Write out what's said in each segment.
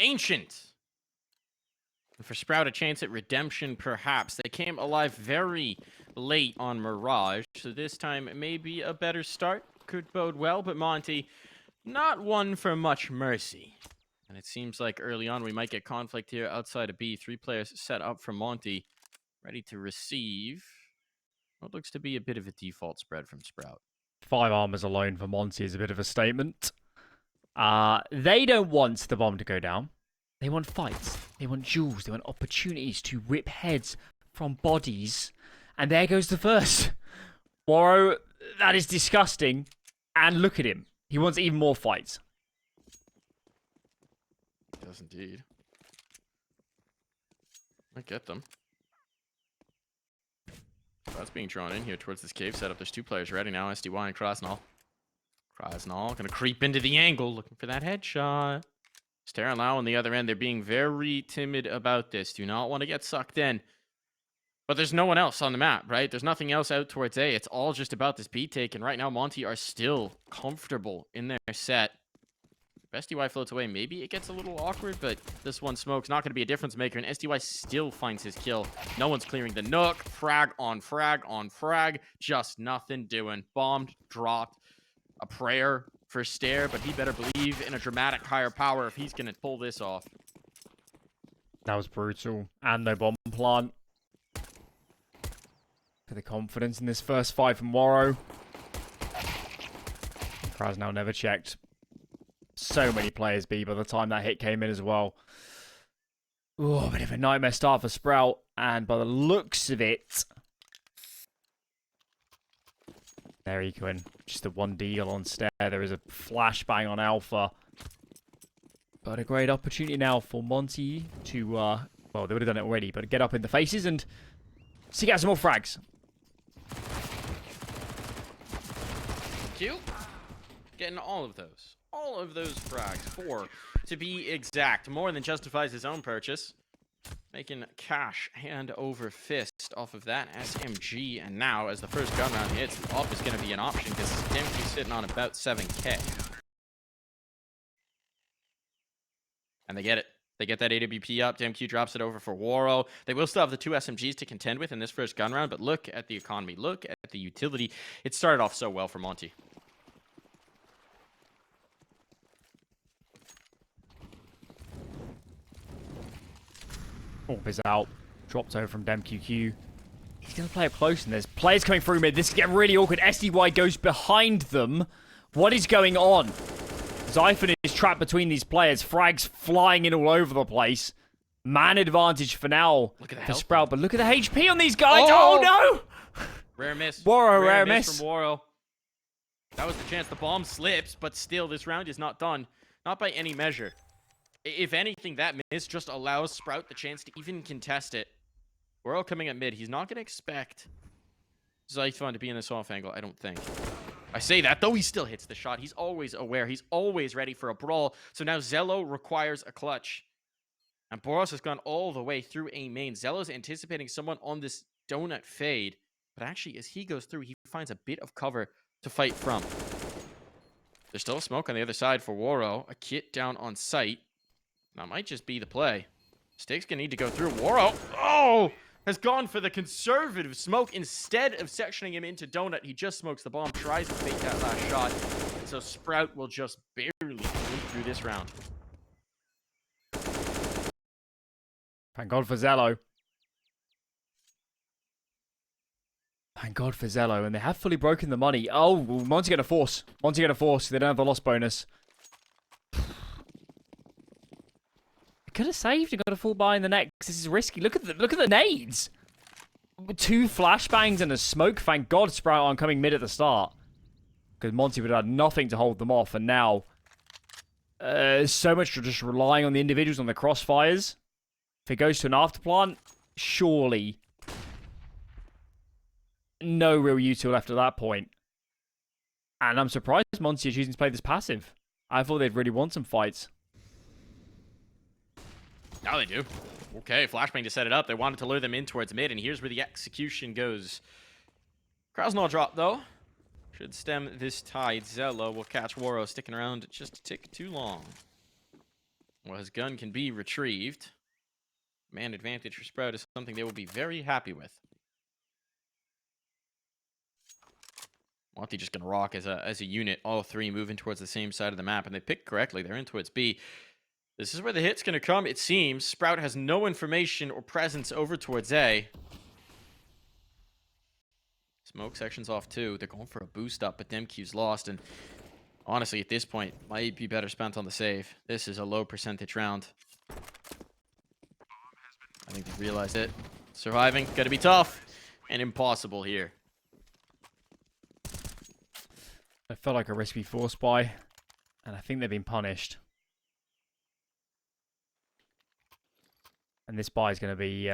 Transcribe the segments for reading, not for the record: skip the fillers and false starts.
Ancient. And for Sprout, a chance at redemption, perhaps. They came alive very late on Mirage, so this time maybe a better start could bode well, but Monte, not one for much mercy. And it seems like early on we might get conflict here outside of B. 3 players set up for Monte, ready to receive what looks to be a bit of a default spread from Sprout. 5 armors alone for Monte is a bit of a statement. They don't want the bomb to go down. They want fights. They want duels. They want opportunities to rip heads from bodies. And there goes the first. Woro, that is disgusting. And look at him. He wants even more fights. He does indeed. Might get them. That's being drawn in here towards this cave setup. There's 2 players ready now, SDY and kRaSnaL. kRaSnaL gonna creep into the angle, looking for that headshot. StaehrH on the other end, they're being very timid about this. Do not want to get sucked in. But there's no one else on the map, right? There's nothing else out towards A. It's all just about this B take. And right now, Monte are still comfortable in their set. SDY floats away. Maybe it gets a little awkward, but this one smoke's not going to be a difference maker. And SDY still finds his kill. No one's clearing the nook. Frag on frag on frag. Just nothing doing. Bombed, dropped. A prayer for Staehr, but he better believe in a dramatic higher power if he's going to pull this off. That was brutal. And no bomb plant. For the confidence in this first fight from Woro. kRaSnaL never checked. So many players B by the time that hit came in as well. Ooh, a bit of a nightmare start for Sprout. And by the looks of it... There you go in. Just the 1 deal on Staehr. There is a flashbang on Alpha. But a great opportunity now for Monte to, well, they would have done it already, but get up in the faces and seek out some more frags. Q. Getting all of those. All of those frags. 4 to be exact. More than justifies his own purchase. Making cash hand over fist off of that SMG. And now, as the first gun round hits, the op is going to be an option because Demke's sitting on about 7k. And they get it. They get that AWP up. Demke drops it over for Woro. They will still have the 2 SMGs to contend with in this first gun round, but look at the economy. Look at the utility. It started off so well for Monte. Orb is out. Dropped over from DemQQ. He's going to play up close, and there's players coming through mid. This is getting really awkward. SDY goes behind them. What is going on? Zyphon is trapped between these players. Frags flying in all over the place. Man advantage for now for Sprout. But look at the HP on these guys. Oh, no! Rare miss. Woro, rare miss. From Woro. That was the chance. The bomb slips, but still, this round is not done. Not by any measure. If anything, that miss just allows Sprout the chance to even contest it. Woro coming at mid. He's not going to expect Zyphon to be in this off angle, I don't think. I say that, though he still hits the shot. He's always aware. He's always ready for a brawl. So now XELLOW requires a clutch. And BOROS has gone all the way through A main. XELLOW's anticipating someone on this donut fade. But actually, as he goes through, he finds a bit of cover to fight from. There's still a smoke on the other side for Woro. A kit down on site. That might just be the play. Stake's gonna need to go through. Woro, oh, has gone for the conservative smoke. Instead of sectioning him into donut, he just smokes the bomb, tries to fake that last shot. And so Sprout will just barely move through this round. Thank God for XELLOW. Thank God for XELLOW. And they have fully broken the money. Oh, Monte going to force. Monte going to force. They don't have the loss bonus. Could have saved and got a full buy in the next. This is risky. Look at the nades. 2 flashbangs and a smoke. Thank God Sprout aren't coming mid at the start. Because Monte would have had nothing to hold them off. And now, so much for just relying on the individuals on the crossfires. If it goes to an afterplant, surely no real util left at that point. And I'm surprised Monte are choosing to play this passive. I thought they'd really want some fights. Now they do. Okay, flashbang to set it up. They wanted to lure them in towards mid, and here's where the execution goes. kRaSnaL drop, though. Should stem this tide. XELLOW will catch Woro sticking around just a tick too long. Well, his gun can be retrieved. Man advantage for Sprout is something they will be very happy with. Monte just gonna rock as a unit. All three moving towards the same side of the map, and they picked correctly. They're in towards B. This is where the hit's gonna come, it seems. Sprout has no information or presence over towards A. Smoke section's off too. They're going for a boost up, but DemQ's lost, and honestly, at this point, might be better spent on the save. This is a low percentage round. I think they realize it. Surviving, gonna be tough and impossible here. I felt like a risky force buy, and I think they've been punished. And this buy is going to be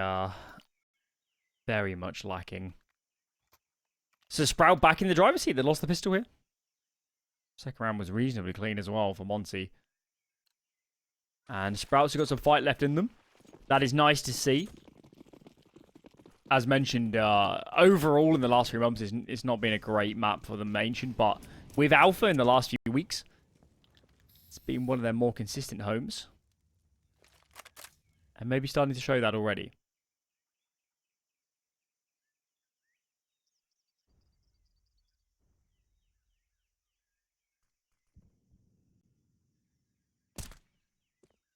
very much lacking. So Sprout back in the driver's seat. They lost the pistol here. Second round was reasonably clean as well for Monte. And Sprout's got some fight left in them. That is nice to see. As mentioned, overall in the last 3 months, it's not been a great map for them, Ancient, but with Alpha in the last few weeks, it's been one of their more consistent homes. And maybe starting to show that already.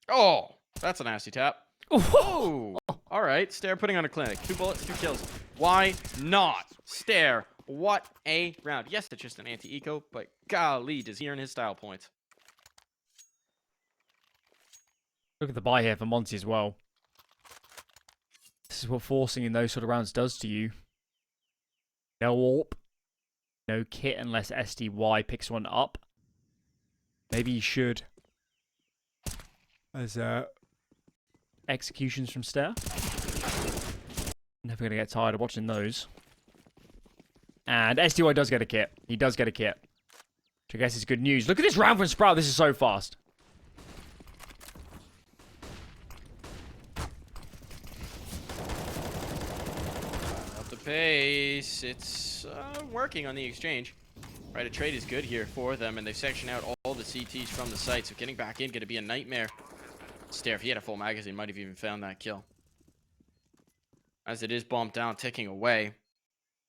Oh, that's a nasty tap. Oh, all right. StaehrH putting on a clinic. 2 bullets, 2 kills. Why not? StaehrH, what a round. Yes, it's just an anti-eco, but golly, does he earn his style points. Look at the buy here for Monte as well. This is what forcing in those sort of rounds does to you. No AWP. No kit unless SDY picks one up. Maybe he should. As executions from StaehrH. Never going to get tired of watching those. And SDY does get a kit. He does get a kit. Which I guess is good news. Look at this round from Sprout. This is so fast. Up the pace. It's working on the exchange. Right, a trade is good here for them, and they've sectioned out all the CTs from the site, so getting back in going to be a nightmare. StaehrH, if he had a full magazine, might have even found that kill. As it is bombed down, ticking away.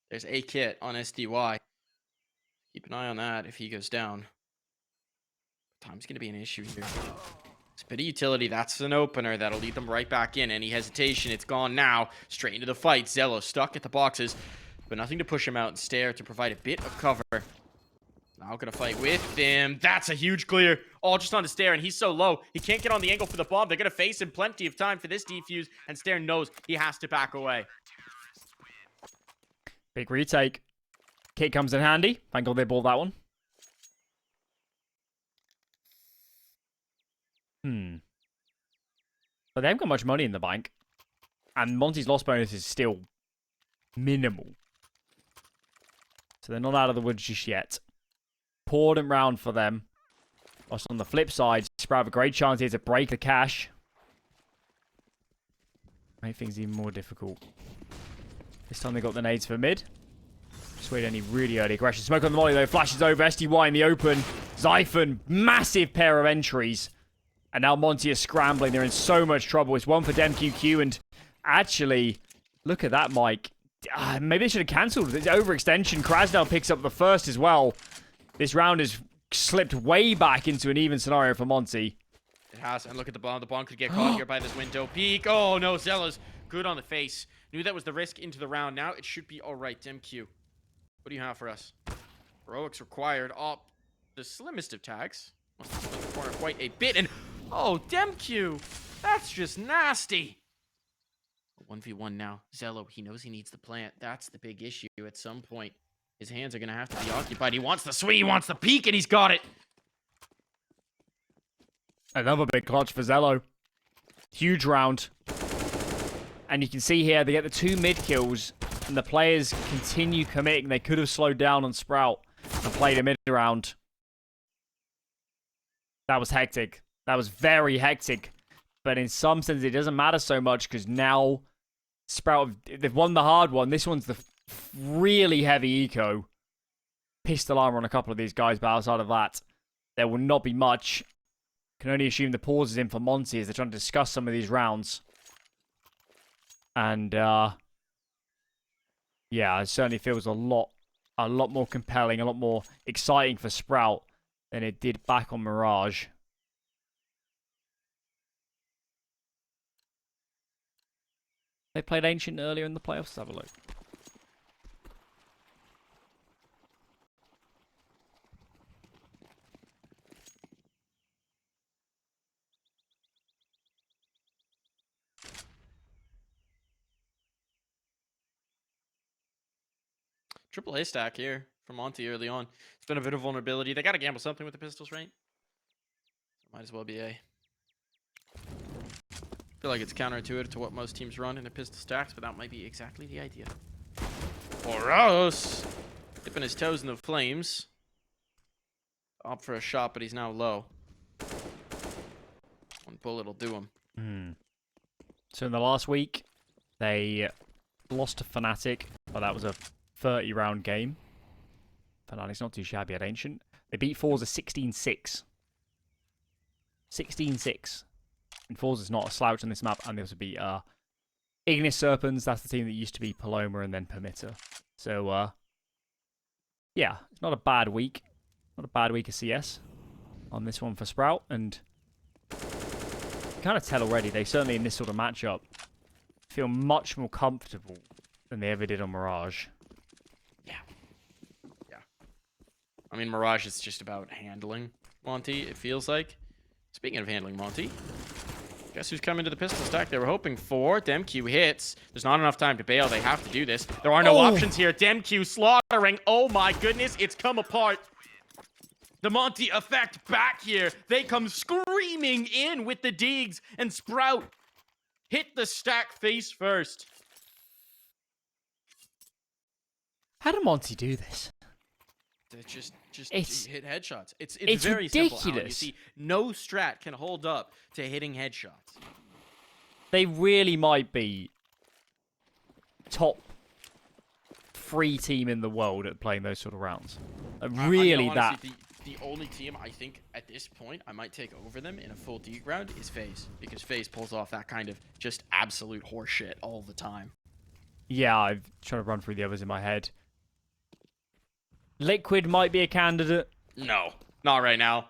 There's a kit on SDY. Keep an eye on that if he goes down. Time's going to be an issue here. It's a bit of utility. That's an opener. That'll lead them right back in. Any hesitation, it's gone now. Straight into the fight. XELLOW stuck at the boxes, but nothing to push him out. And StaehrH to provide a bit of cover. Now gonna fight with him. That's a huge clear. All just on the StaehrH, and he's so low. He can't get on the angle for the bomb. They're gonna face him plenty of time for this defuse, and StaehrH knows he has to back away. Big retake. Kit comes in handy. Thank God they bought that one. But they haven't got much money in the bank. And Monte's loss bonus is still minimal. So they're not out of the woods just yet. Important round for them. Whilst on the flip side, Sprout have a great chance here to break the cash. Make things even more difficult. This time they got the nades for mid. Swayed any really early aggression. Smoke on the molly though. Flashes over. SDY in the open. Zyphon. Massive pair of entries. And now Monte is scrambling. They're in so much trouble. It's one for DemQQ. And actually, look at that, Mike. Maybe they should have cancelled. It's overextension. kRaSnaL picks up the first as well. This round has slipped way back into an even scenario for Monte. It has, and look at the bomb. The bomb could get caught here by this window peek. Oh no, XELLOW's good on the face. Knew that was the risk into the round. Now it should be all right. DemQ, what do you have for us? Heroics required. Oh, the slimmest of tags. Must have split the corner quite a bit. And oh, DemQ, that's just nasty. 1v1 now. XELLOW, he knows he needs the plant. That's the big issue. At some point, his hands are going to have to be occupied. He wants the sweep, he wants the peek, and he's got it. Another big clutch for XELLOW. Huge round. And you can see here, they get the 2 mid kills, and the players continue committing. They could have slowed down on Sprout and played a mid round. That was hectic. That was very hectic. But in some sense, it doesn't matter so much, because now Sprout, they've won the hard one. This one's the really heavy eco. Pistol armor on a couple of these guys, but outside of that, there will not be much. Can only assume the pause is in for Monte as they're trying to discuss some of these rounds. And, yeah, it certainly feels a lot more compelling, a lot more exciting for Sprout than it did back on Mirage. They played Ancient earlier in the playoffs. Let's have a look. AAA stack here from Monte early on. It's been a bit of vulnerability. They got to gamble something with the pistols, right? Might as well be A. Feel like it's counterintuitive to what most teams run in their pistol stacks, but that might be exactly the idea. BOROS dipping his toes in the flames. Up for a shot, but he's now low. One bullet will do him. So in the last week, they lost to Fnatic, but that was a 30-round game. Fnatic's not too shabby at Ancient. They beat Forza 16-6. 16-6. And Forza's not a slouch on this map, and they also beat Ignis Serpents. That's the team that used to be Paloma and then Permitter. So, yeah, it's not a bad week. Not a bad week of CS on this one for Sprout. And you kind of tell already, they certainly in this sort of matchup feel much more comfortable than they ever did on Mirage. Yeah. I mean, Mirage is just about handling Monte, it feels like. Speaking of handling Monte, guess who's coming to the pistol stack they were hoping for? DemQ hits. There's not enough time to bail. They have to do this. There are no options here. DemQ slaughtering. Oh my goodness, it's come apart. The Monte effect back here. They come screaming in with the digs, and Sprout hit the stack face first. How did Monte do this? They just It's hit headshots. It's very ridiculous. simple. You see, no strat can hold up to hitting headshots. They really might be top 3 team in the world at playing those sort of rounds. Really, honestly, the only team I think at this point I might take over them in a full D round is FaZe, because FaZe pulls off that kind of just absolute horseshit all the time. Yeah, I'm trying to run through the others in my head. Liquid might be a candidate. No, not right now.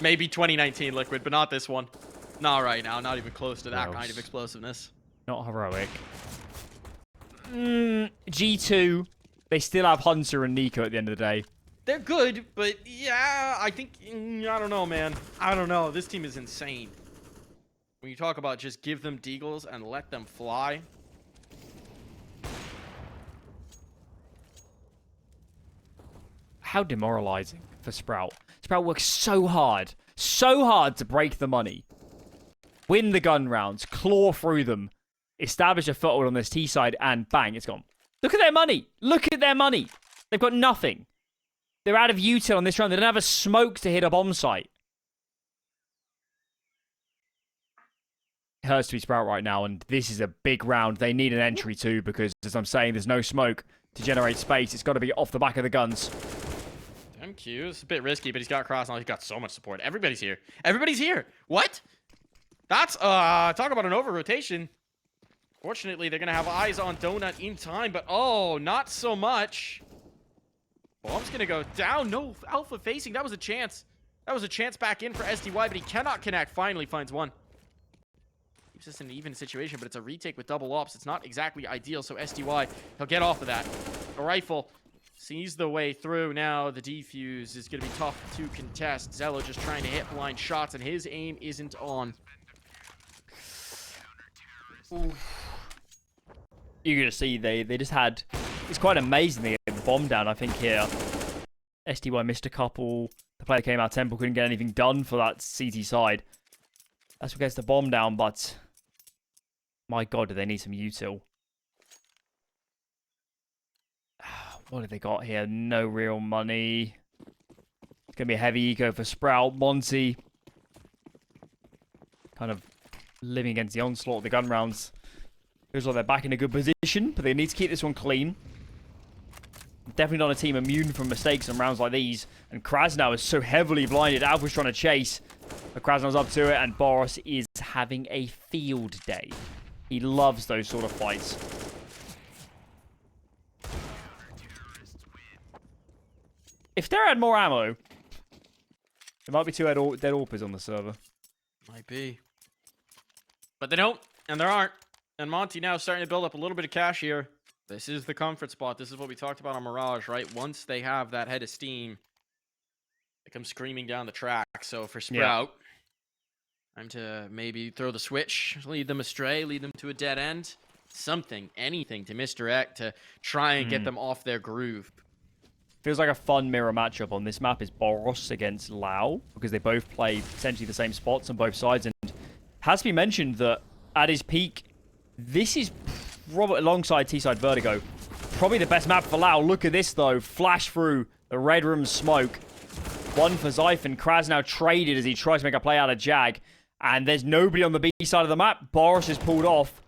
Maybe 2019 Liquid, but not this one. Not right now. Not even close to that kind of explosiveness. Not heroic. G2. They still have Hunter and Nico at the end of the day. They're good, but yeah, I think... I don't know, man. I don't know. This team is insane. When you talk about just give them deagles and let them fly... How demoralizing for Sprout. Sprout works so hard to break the money. Win the gun rounds, claw through them, establish a foothold on this T side, and bang, it's gone. Look at their money. Look at their money. They've got nothing. They're out of util on this round. They don't have a smoke to hit a bomb site. It hurts to be Sprout right now, and this is a big round. They need an entry too, because as I'm saying, there's no smoke to generate space. It's got to be off the back of the guns. MQ is a bit risky, but he's got kRaSnaL. He's got so much support. Everybody's here. Everybody's here. What? That's, talk about an over-rotation. Fortunately, they're going to have eyes on Donut in time, but oh, not so much. Bomb's going to go down. No, Alpha facing. That was a chance. That was a chance back in for SDY, but he cannot connect. Finally finds one. Keeps us in an even situation, but it's a retake with double ops. It's not exactly ideal, so SDY, he'll get off of that. A rifle. Sees the way through now. The defuse is going to be tough to contest. Zello just trying to hit blind shots, and his aim isn't on. Ooh. You're going to see they just had... It's quite amazing they get the bomb down, I think, here. SDY missed a couple. The player came out Temple, couldn't get anything done for that CT side. That's what gets the bomb down, but... My god, do they need some util. What have they got here? No real money. It's going to be a heavy eco for Sprout. Monte. Kind of living against the onslaught of the gun rounds. Feels like they're back in a good position, but they need to keep this one clean. Definitely not a team immune from mistakes in rounds like these. And kRaSnaL is so heavily blinded. Alpha's trying to chase. But kRaSnaL's up to it, and BOROS is having a field day. He loves those sort of fights. If Stair had more ammo, there might be two dead AWPers on the server. Might be. But they don't, and there aren't. And Monte now starting to build up a little bit of cash here. This is the comfort spot. This is what we talked about on Mirage, right? Once they have that head of steam, they come screaming down the track. So for Sprout, time to maybe throw the switch, lead them astray, lead them to a dead end. Something, anything to misdirect, to try and get them off their groove. Feels like a fun mirror matchup on this map is BOROS against Lau, because they both play essentially the same spots on both sides. And it has to be mentioned that at his peak, this is alongside T-side Vertigo, probably the best map for Lau. Look at this though, flash through the red room smoke. One for Zyphon. kRaSnaL traded as he tries to make a play out of Jag, and there's nobody on the B side of the map. BOROS is pulled off.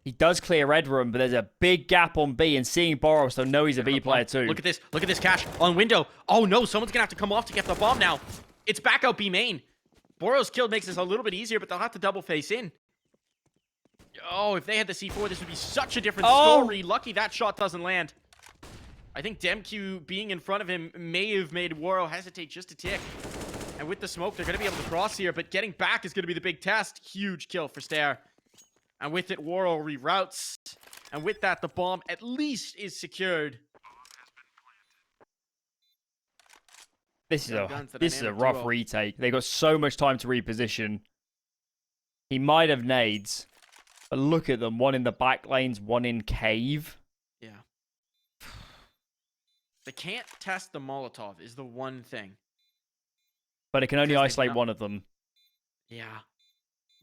He does clear red room, but there's a big gap on B, and seeing BOROS, they'll know he's a B player too. Look at this. Look at this cash on window. Oh no, someone's gonna have to come off to get the bomb now. It's back out B main. BOROS kill makes this a little bit easier, but they'll have to double face in. Oh, if they had the C4, this would be such a different story. Lucky that shot doesn't land. I think Demq being in front of him may have made Waro hesitate just a tick. And with the smoke, they're going to be able to cross here, but getting back is going to be the big test. Huge kill for Staehr. And with it, Waro reroutes. And with that, the bomb at least is secured. This is a rough retake. They got so much time to reposition. He might have nades. But look at them. One in the back lanes, one in cave. Yeah. They can't test the Molotov is the one thing. But it can only isolate one of them. Yeah.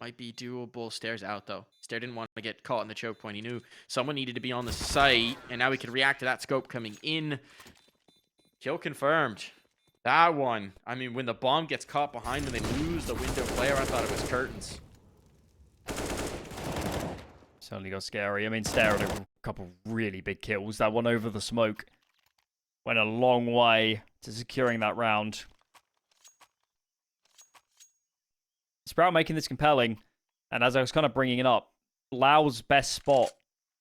Might be doable. Staehr's out, though. Staehr didn't want to get caught in the choke point. He knew someone needed to be on the site, and now he can react to that scope coming in. Kill confirmed. That one. I mean, when the bomb gets caught behind them, they lose the window player. I thought it was curtains. Certainly got scary. I mean, Staehr had a couple really big kills. That one over the smoke went a long way to securing that round. Sprout making this compelling. And as I was kind of bringing it up, Lau's best spot,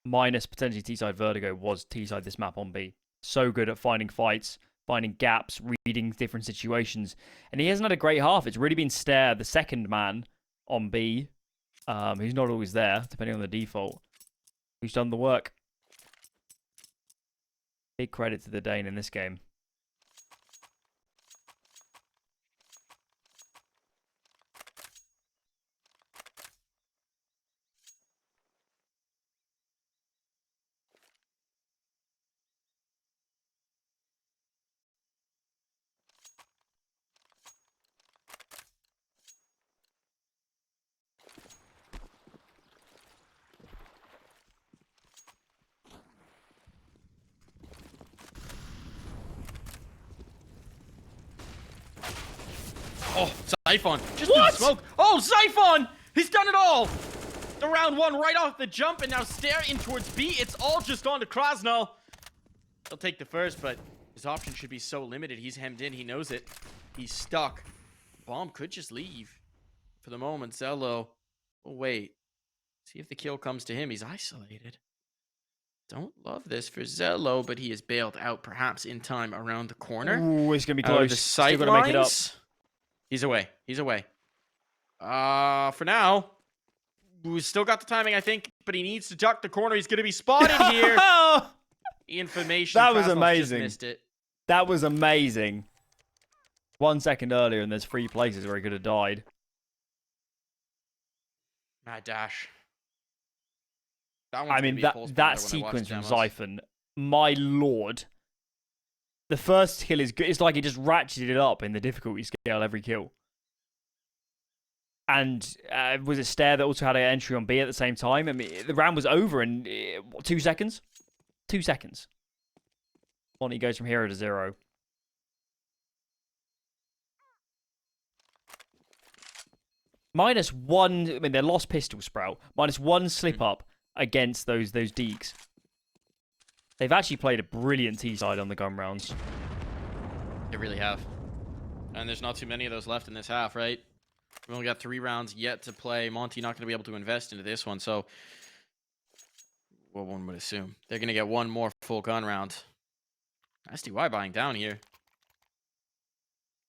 minus potentially T-side Vertigo, was T-side this map on B. So good at finding fights, finding gaps, reading different situations. And he hasn't had a great half. It's really been Staehr, the second man on B. He's not always there, depending on the default. Who's done the work. Big credit to the Dane in this game. Oh, Zyphon. Just through the smoke. Oh, Zyphon! He's done it all! The round one right off the jump, and now Staehr in towards B. It's all just on to kRaSnaL. He'll take the first, but his options should be so limited. He's hemmed in. He knows it. He's stuck. Bomb could just leave. For the moment, XELLOW. Oh, wait. See if the kill comes to him. He's isolated. Don't love this for XELLOW, but he is bailed out perhaps in time around the corner. Ooh, it's going to be Out of close. the Still sight got to make it up. lines. He's away. He's away. For now, we still got the timing, I think, but he needs to duck the corner. He's going to be spotted here. Information. That was kRaSnaL's amazing. Just missed it. That was amazing. 1 second earlier, and there's 3 places where he could have died. Mad dash. That I mean, that sequence from Zyphon, my lord. The first kill is good. It's like he just ratcheted it up in the difficulty scale every kill. And was it Staehr that also had an entry on B at the same time? I mean, the round was over in 2 seconds. 2 seconds. Monte goes from 0 to 0. -1. I mean, they lost pistol Sprout. -1 slip up against those deeks. They've actually played a brilliant T-side on the gun rounds. They really have. And there's not too many of those left in this half, right? We only got 3 rounds yet to play. Monte not going to be able to invest into this one, so... Well, one would assume. They're going to get one more full gun round. SDY buying down here.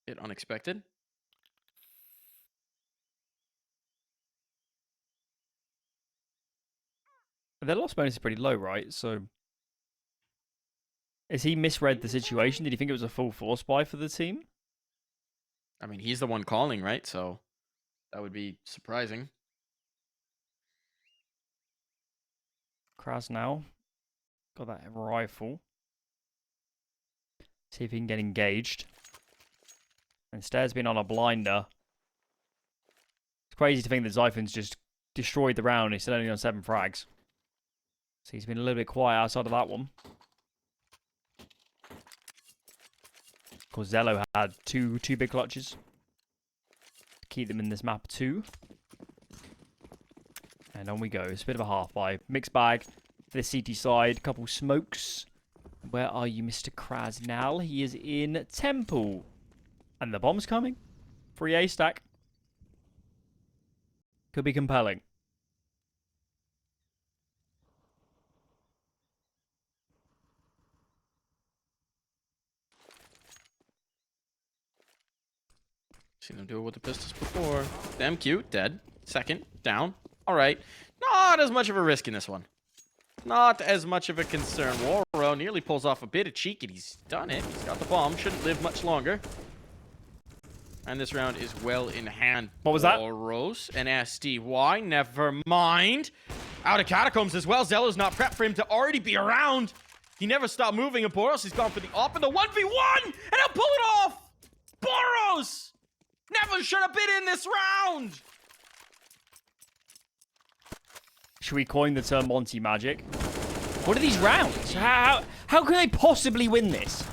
Bit unexpected. Their loss bonus is pretty low, right? So... Has he misread the situation? Did he think it was a full force buy for the team? I mean, he's the one calling, right? So that would be surprising. kRaSnaL. Got that rifle. See if he can get engaged. And StaehrH's been on a blinder. It's crazy to think that Zyphon's just destroyed the round. He's still only on 7 frags. So he's been a little bit quiet outside of that one. Of course, kRaSnaL had two big clutches. Keep them in this map too. And on we go. It's a bit of a half buy. Mixed bag for the CT side. Couple smokes. Where are you, Mr. kRaSnaL? He is in Temple. And the bomb's coming. Free A stack. Could be compelling. Seen them do it with the pistols before. Damn cute. Dead. Second. Down. All right. Not as much of a risk in this one. Not as much of a concern. Waro nearly pulls off a bit of cheek, and he's done it. He's got the bomb. Shouldn't live much longer. And this round is well in hand. What was that? BOROS and SDY. Never mind. Out of catacombs as well. Zello's not prepped for him to already be around. He never stopped moving, and BOROS has gone for the op in the 1v1, and he'll pull it off. BOROS never should have been in this round. Should we coin the term Monte Magic? What are these rounds? How can they possibly win this?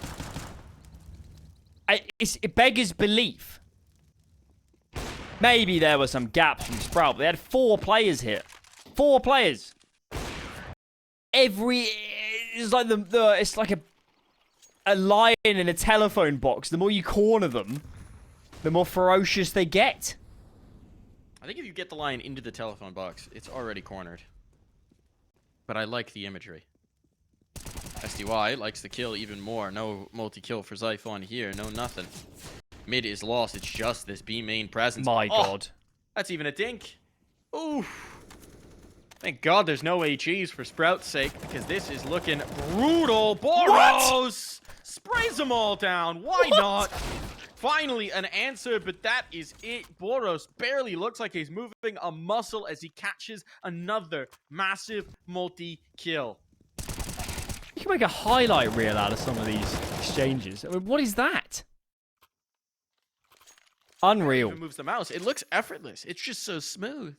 It beggars belief. Maybe there were some gaps from Sprout, but they had 4 players here. 4 players. It's like it's like a lion in a telephone box. The more you corner them, the more ferocious they get. I think if you get the lion into the telephone box, it's already cornered. But I like the imagery. SDY likes the kill even more. No multi-kill for Zyphon here. No nothing. Mid is lost. It's just this B main presence. My God. That's even a dink. Ooh. Thank God there's no HEs for Sprout's sake, because this is looking brutal. BOROS sprays them all down. Why not? Finally an answer, but that is it. BOROS barely looks like he's moving a muscle as he catches another massive multi-kill. You can make a highlight reel out of some of these exchanges. I mean, what is that? Unreal. Even moves the mouse. It looks effortless. It's just so smooth.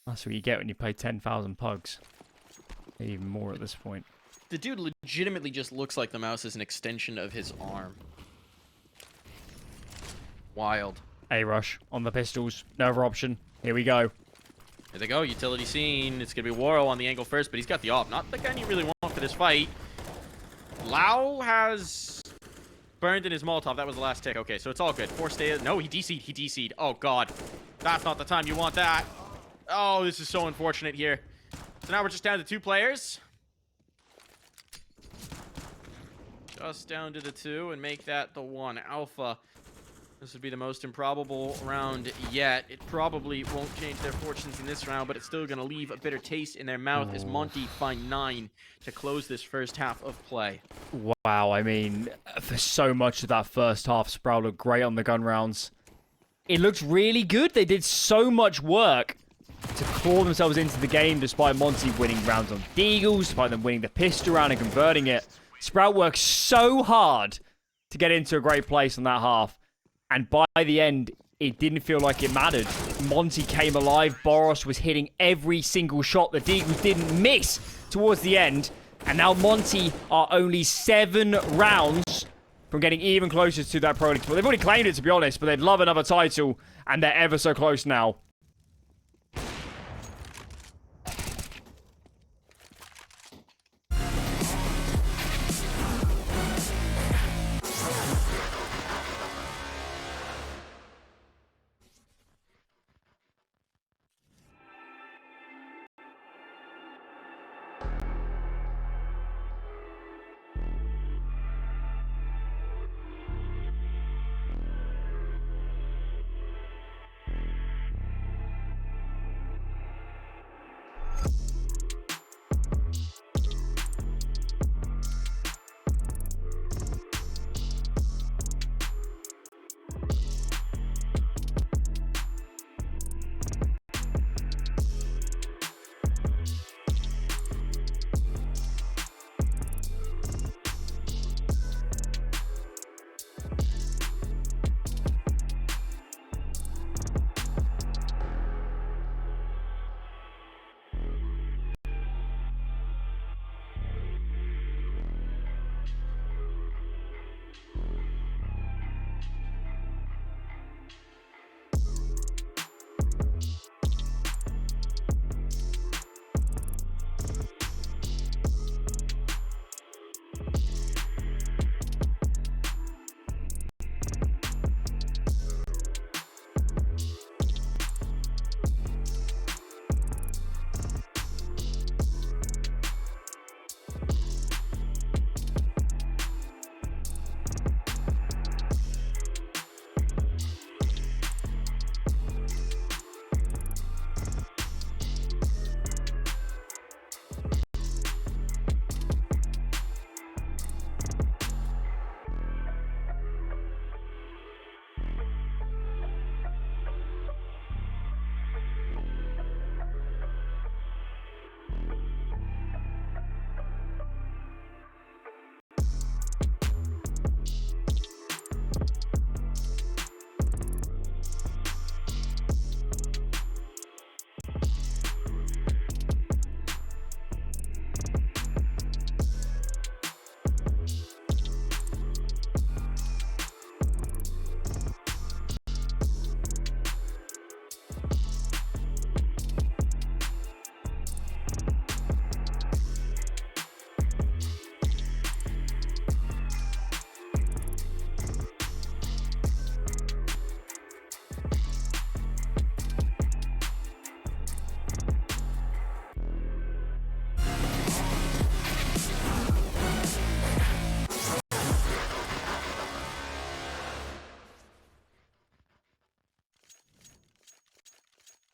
That's what you get when you play 10,000 pugs. Maybe even more at this point. The dude legitimately just looks like the mouse is an extension of his arm. Wild. A-rush on the pistols. No other option. Here we go. Here they go. Utility scene. It's going to be Waro on the angle first, but he's got the op. Not the gun you really want for this fight. Lau has burned in his Molotov. That was the last tick. Okay, so it's all good. Force stay. No, he DC'd. He DC'd. Oh, God. That's not the time you want that. Oh, this is so unfortunate here. So now we're just down to 2 players. Just down to the 2 and make that the 1 alpha. This would be the most improbable round yet. It probably won't change their fortunes in this round, but it's still going to leave a bitter taste in their mouth as Monte find 9 to close this first half of play. Wow, I mean, for so much of that first half, Sprout looked great on the gun rounds. It looked really good. They did so much work to claw themselves into the game despite Monte winning rounds on Deagles, despite them winning the pistol round and converting it. Sprout worked so hard to get into a great place on that half. And by the end, it didn't feel like it mattered. Monte came alive. BOROS was hitting every single shot. The Deagles didn't miss towards the end. And now Monte are only 7 rounds from getting even closer to that Pro League. Well, they've already claimed it, to be honest, but they'd love another title. And they're ever so close now.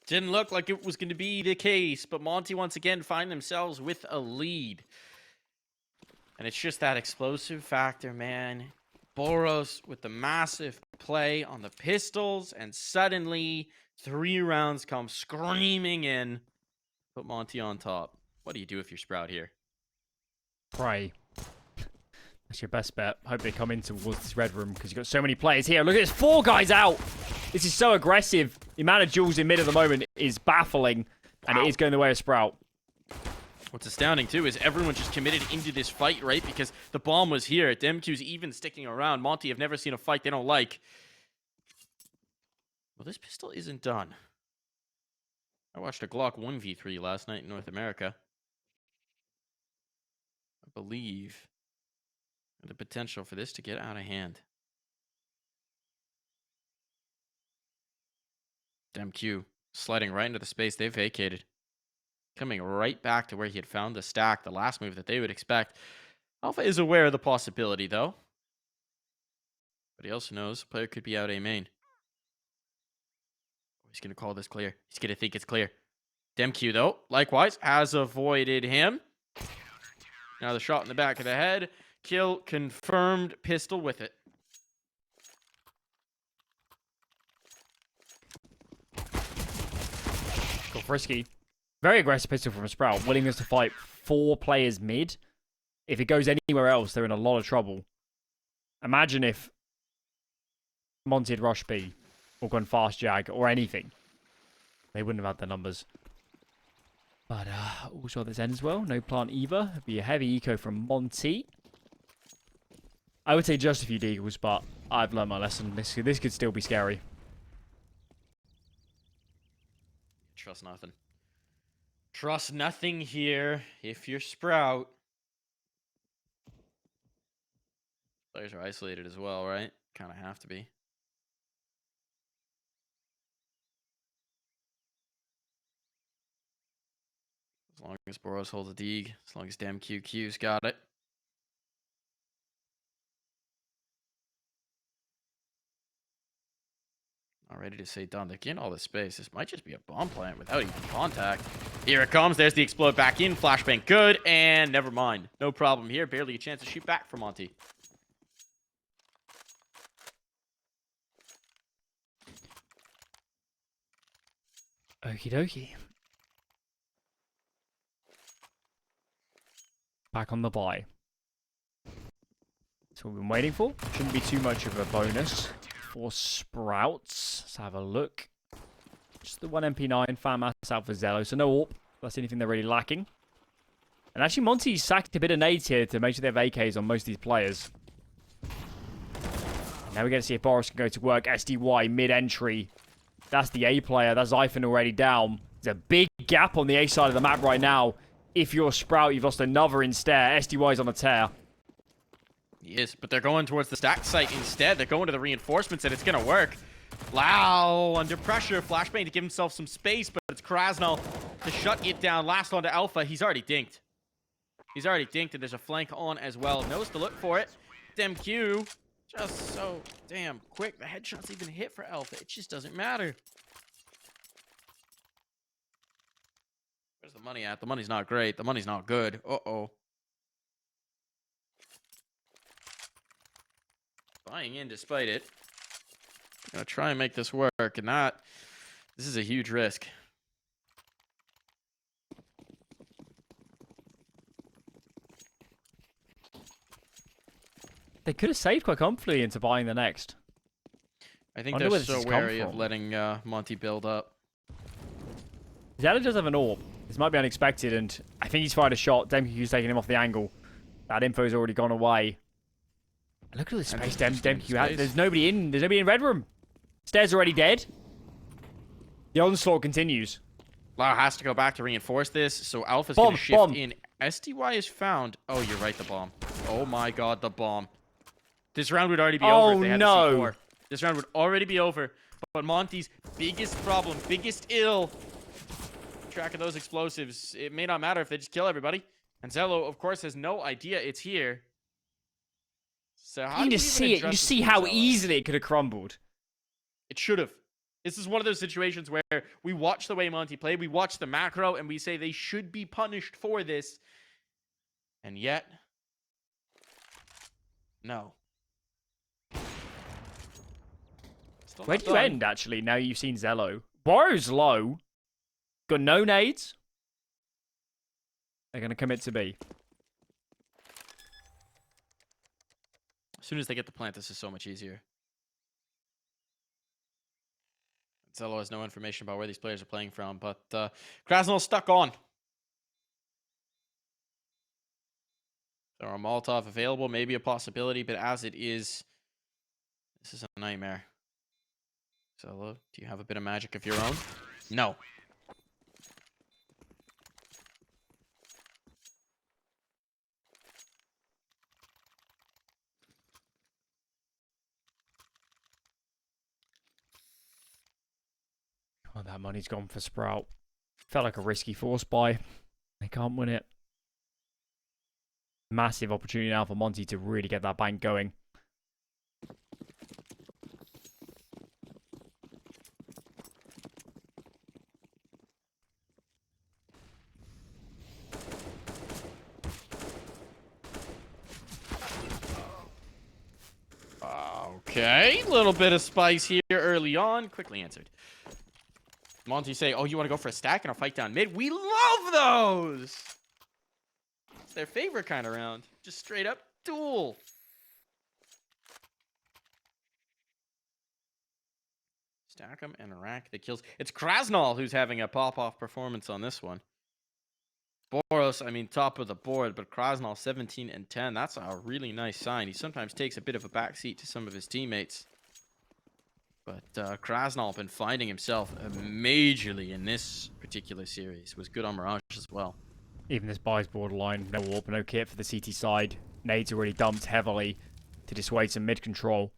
Didn't look like it was going to be the case, but Monte once again find themselves with a lead. And it's just that explosive factor, man. BOROS with the massive play on the pistols, and suddenly 3 rounds come screaming in. Put Monte on top. What do you do if you're Sprout here? Pray. That's your best bet. Hope they come in towards this red room because you've got so many players here. Look at this, 4 guys out. This is so aggressive. The amount of duels in mid at the moment is baffling, and it is going the way of Sprout. What's astounding, too, is everyone just committed into this fight, right? Because the bomb was here. DemQ's even sticking around. Monte have never seen a fight they don't like. Well, this pistol isn't done. I watched a Glock 1v3 last night in North America. I believe the potential for this to get out of hand. DemQ sliding right into the space they vacated. Coming right back to where he had found the stack, the last move that they would expect. Alpha is aware of the possibility, though. But he also knows the player could be out A main. He's going to call this clear. He's going to think it's clear. DemQ, though, likewise, has avoided him. Now the shot in the back of the head. Kill confirmed. Pistol with it. Got frisky. Very aggressive pistol from a Sprout. Willingness to fight 4 players mid. If it goes anywhere else, they're in a lot of trouble. Imagine if Monte had rushed B or gone fast jag or anything. They wouldn't have had the numbers. But also at this end as well. No plant either. It'd be a heavy eco from Monte. I would say just a few deagles, but I've learned my lesson. This could still be scary. Trust nothing. Trust nothing here if you're Sprout. Players are isolated as well, right? Kind of have to be. As long as BOROS holds a Deeg, as long as DemQ's got it. Not ready to say done. They're getting all this space. This might just be a bomb plant without even contact. Here it comes. There's the explode back in. Flashbang good. And never mind. No problem here. Barely a chance to shoot back for Monte. Okie dokie. Back on the buy. That's what we've been waiting for. Shouldn't be too much of a bonus for Sprouts. Let's have a look. Just the 1 MP9, fan mass out for Zello, so no AWP. That's anything they're really lacking. And actually, Monte sacked a bit of nades here to make sure they have AKs on most of these players. Now we're going to see if BOROS can go to work. SDY mid-entry. That's the A player. That's Zyphon already down. There's a big gap on the A side of the map right now. If you're Sprout, you've lost another in Stair. SDY's on a tear. Yes, but they're going towards the stack site instead. They're going to the reinforcements, and it's going to work. Lau under pressure. Flashbang to give himself some space, but it's kRaSnaL to shut it down. Last on to Alpha. He's already dinked. He's already dinked, and there's a flank on as well. Knows to look for it. DemQ just so damn quick. The headshots even hit for Alpha. It just doesn't matter. Where's the money at? The money's not great. The money's not good. Uh-oh. Buying in despite it. Gonna try and make this work, and this is a huge risk. They could have saved quite comfortably into buying the next. I think they're so wary of letting Monte build up. Zello does have an AWP. This might be unexpected, and I think he's fired a shot. DemQ's taking him off the angle. That info's already gone away. Look at the space DemQ had. There's nobody in. There's nobody in red room. Stair's already dead. The onslaught continues. Lau has to go back to reinforce this, so Alpha's going to shift in. SDY is found. Oh, you're right, the bomb. Oh my god, the bomb. This round would already be over if they had no. the C4. This round would already be over. But Monte's biggest problem, biggest ill, track of those explosives. It may not matter if they just kill everybody. And Zello, of course, has no idea it's here. So how you just see it. You see how easily it could have crumbled. It should have. This is one of those situations where we watch the way Monte played, we watch the macro, and we say they should be punished for this. And yet, no. Still Where not do you done. end, actually, now you've seen Zello? BOROS low. Got no nades. They're going to commit to B. As soon as they get the plant, this is so much easier. kRaSnaL has no information about where these players are playing from, but kRaSnaL stuck on. There are Molotov available, maybe a possibility, but as it is, this is a nightmare. kRaSnaL, do you have a bit of magic of your own? No. Oh, that money's gone for Sprout. Felt like a risky force buy. They can't win it. Massive opportunity now for Monte to really get that bank going. Okay, little bit of spice here early on. Quickly answered. Monte say, oh, you want to go for a stack and a fight down mid? We love those! It's their favorite kind of round. Just straight up duel. Stack them and rack the kills. It's kRaSnaL who's having a pop-off performance on this one. BOROS, I mean, top of the board, but kRaSnaL 17 and 10. That's a really nice sign. He sometimes takes a bit of a backseat to some of his teammates. But kRaSnaL been finding himself majorly in this particular series. Was good on Mirage as well. Even this buy's borderline. No warp, no kit for the CT side. Nades already dumped heavily to dissuade some mid control.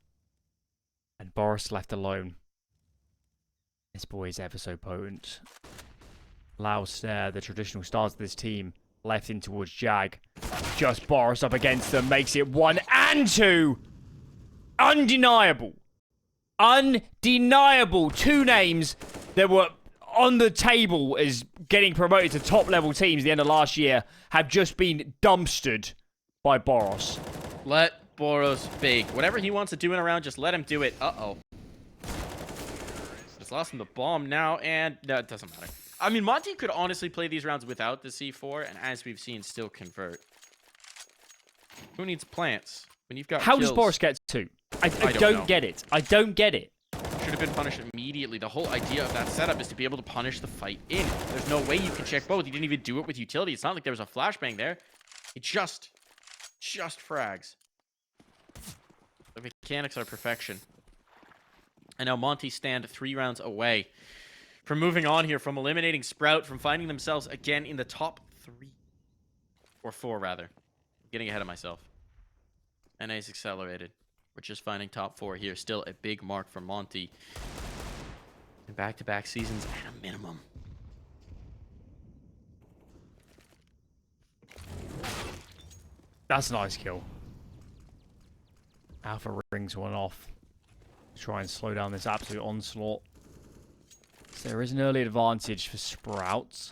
And BOROS left alone. This boy is ever so potent. StaehrH, the traditional stars of this team, left in towards Jag. Just BOROS up against them makes it 1 and 2. Undeniable. Undeniable. 2 names that were on the table as getting promoted to top level teams at the end of last year have just been dumpstered by BOROS. Let BOROS bake. Whatever he wants to do in a round, just let him do it. Uh-oh. Just lost him the bomb now, and no, it doesn't matter. I mean, Monte could honestly play these rounds without the C4, and as we've seen, still convert. Who needs plants when you've got How kills? does BOROS get 2? I don't don't get it. I don't get it. Should have been punished immediately. The whole idea of that setup is to be able to punish the fight in. There's no way you can check both. You didn't even do it with utility. It's not like there was a flashbang there. It just frags. The mechanics are perfection. And now Monte stand 3 rounds away from moving on here, from eliminating Sprout, from finding themselves again in the top 3. Or 4, rather. I'm getting ahead of myself. NA's accelerated. We're just finding top 4 here. Still a big mark for Monte. And back-to-back seasons at a minimum. That's a nice kill. Alpha rings one off. Try and slow down this absolute onslaught. So there is an early advantage for Sprout.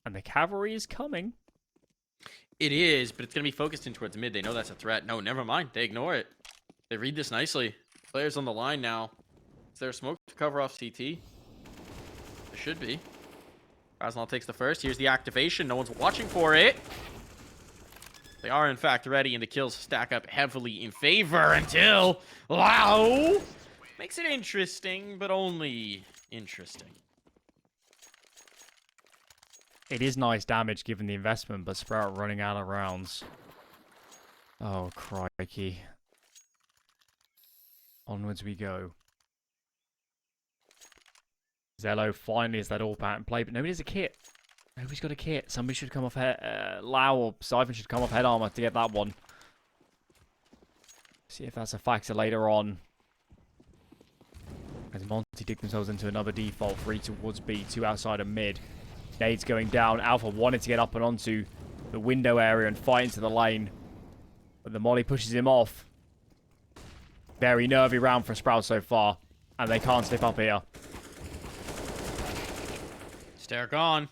And the cavalry is coming. It is, but it's going to be focused in towards mid. They know that's a threat. No, never mind. They ignore it. They read this nicely. Players on the line now. Is there a smoke to cover off CT? There should be. kRaSnaL takes the first. Here's the activation. No one's watching for it. They are, in fact, ready, and the kills stack up heavily in favor until Lau makes it interesting, but only interesting. It is nice damage given the investment, but Sprout running out of rounds. Oh, crikey. Onwards we go. kRaSnaL finally has that all pattern play, but nobody has a kit. Nobody's got a kit. Somebody should come off head. Lau or Zyphon should come off head armor to get that one. See if that's a factor later on. As Monte dig themselves into another default, 3 towards B, 2 outside of mid. Nades going down. Alpha wanted to get up and onto the window area and fight into the lane. But the molly pushes him off. Very nervy round for Sprout so far. And they can't slip up here. Stair gone.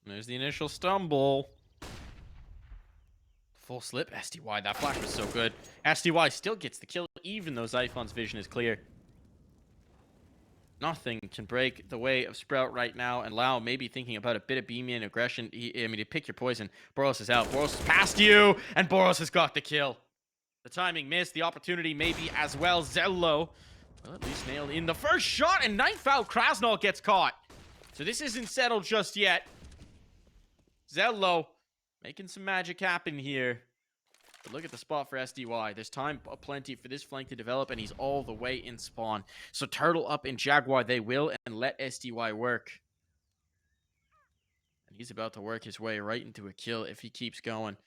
There's the initial stumble. Full slip. SDY, that flash was so good. SDY still gets the kill, even though Zyphon's vision is clear. Nothing can break the way of Sprout right now, and Lau may be thinking about a bit of B-man aggression. To pick your poison. BOROS is out. BOROS is past you, and BOROS has got the kill. The timing missed. The opportunity maybe as well. Zello, well, at least nailed in the first shot, and ninth out. kRaSnaL gets caught. So this isn't settled just yet. Zello making some magic happen here. But look at the spot for SDY. There's time plenty for this flank to develop, and he's all the way in spawn. So Turtle up in Jaguar, they will, and let SDY work. And he's about to work his way right into a kill if he keeps going.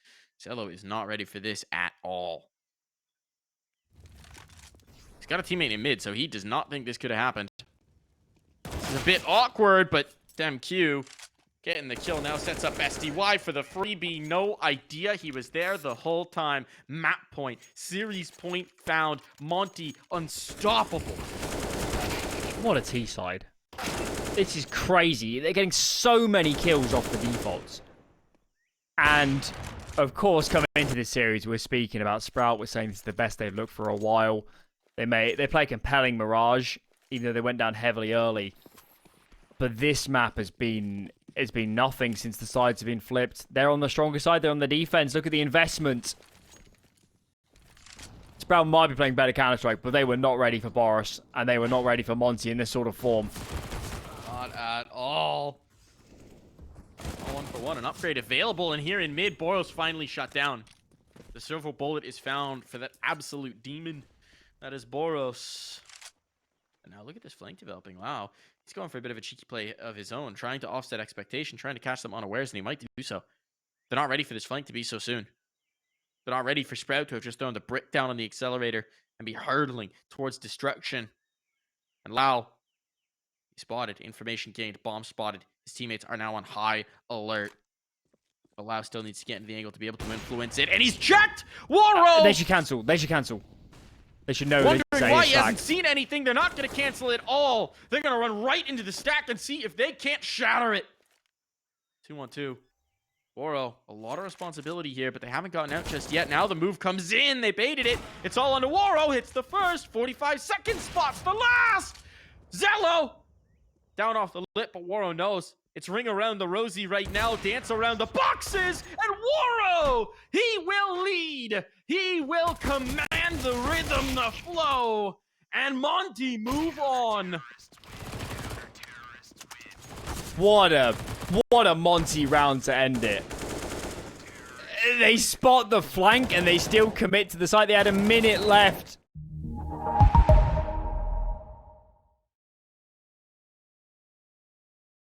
Zello is not ready for this at all. He's got a teammate in mid, so he does not think this could have happened. This is a bit awkward, but damn Q. Getting the kill now sets up SDY for the freebie. No idea he was there the whole time. Map point. Series point found. Monte unstoppable. What a T-side. This is crazy. They're getting so many kills off the defaults. And, of course, coming into this series, we're speaking about Sprout. We're saying this is the best they've looked for a while. They play compelling Mirage, even though they went down heavily early. But this map has been... It's been nothing since the sides have been flipped. They're on the stronger side. They're on the defense. Look at the investment. Sprout might be playing better Counter-Strike, but they were not ready for BOROS, and they were not ready for Monte in this sort of form. Not at all. 1-for-1, an upgrade available, and here in mid, BOROS finally shut down. The silver bullet is found for that absolute demon. That is BOROS. And now look at this flank developing. Wow. He's going for a bit of a cheeky play of his own, trying to offset expectation, trying to catch them unawares, and he might do so. They're not ready for this flank to be so soon. They're not ready for Sprout to have just thrown the brick down on the accelerator and be hurtling towards destruction. And Lau, he spotted, information gained, bomb spotted. His teammates are now on high alert. But Lau still needs to get into the angle to be able to influence it, and he's checked! Waro! They should cancel. They should cancel. They should know. Wondering why he hasn't seen anything. They're not going to cancel it all. They're going to run right into the stack and see if they can't shatter it. 2-1-2. Boro, a lot of responsibility here, but they haven't gotten out just yet. Now the move comes in. They baited it. It's all on to Waro. Hits the first. 45-second spots the last. Zello down off the lip, but Waro knows. It's ring around the rosy right now, dance around the boxes, and Waro, he will lead. He will command the rhythm, the flow, and Monte move on. What a Monte round to end it. They spot the flank and they still commit to the side. They had a minute left.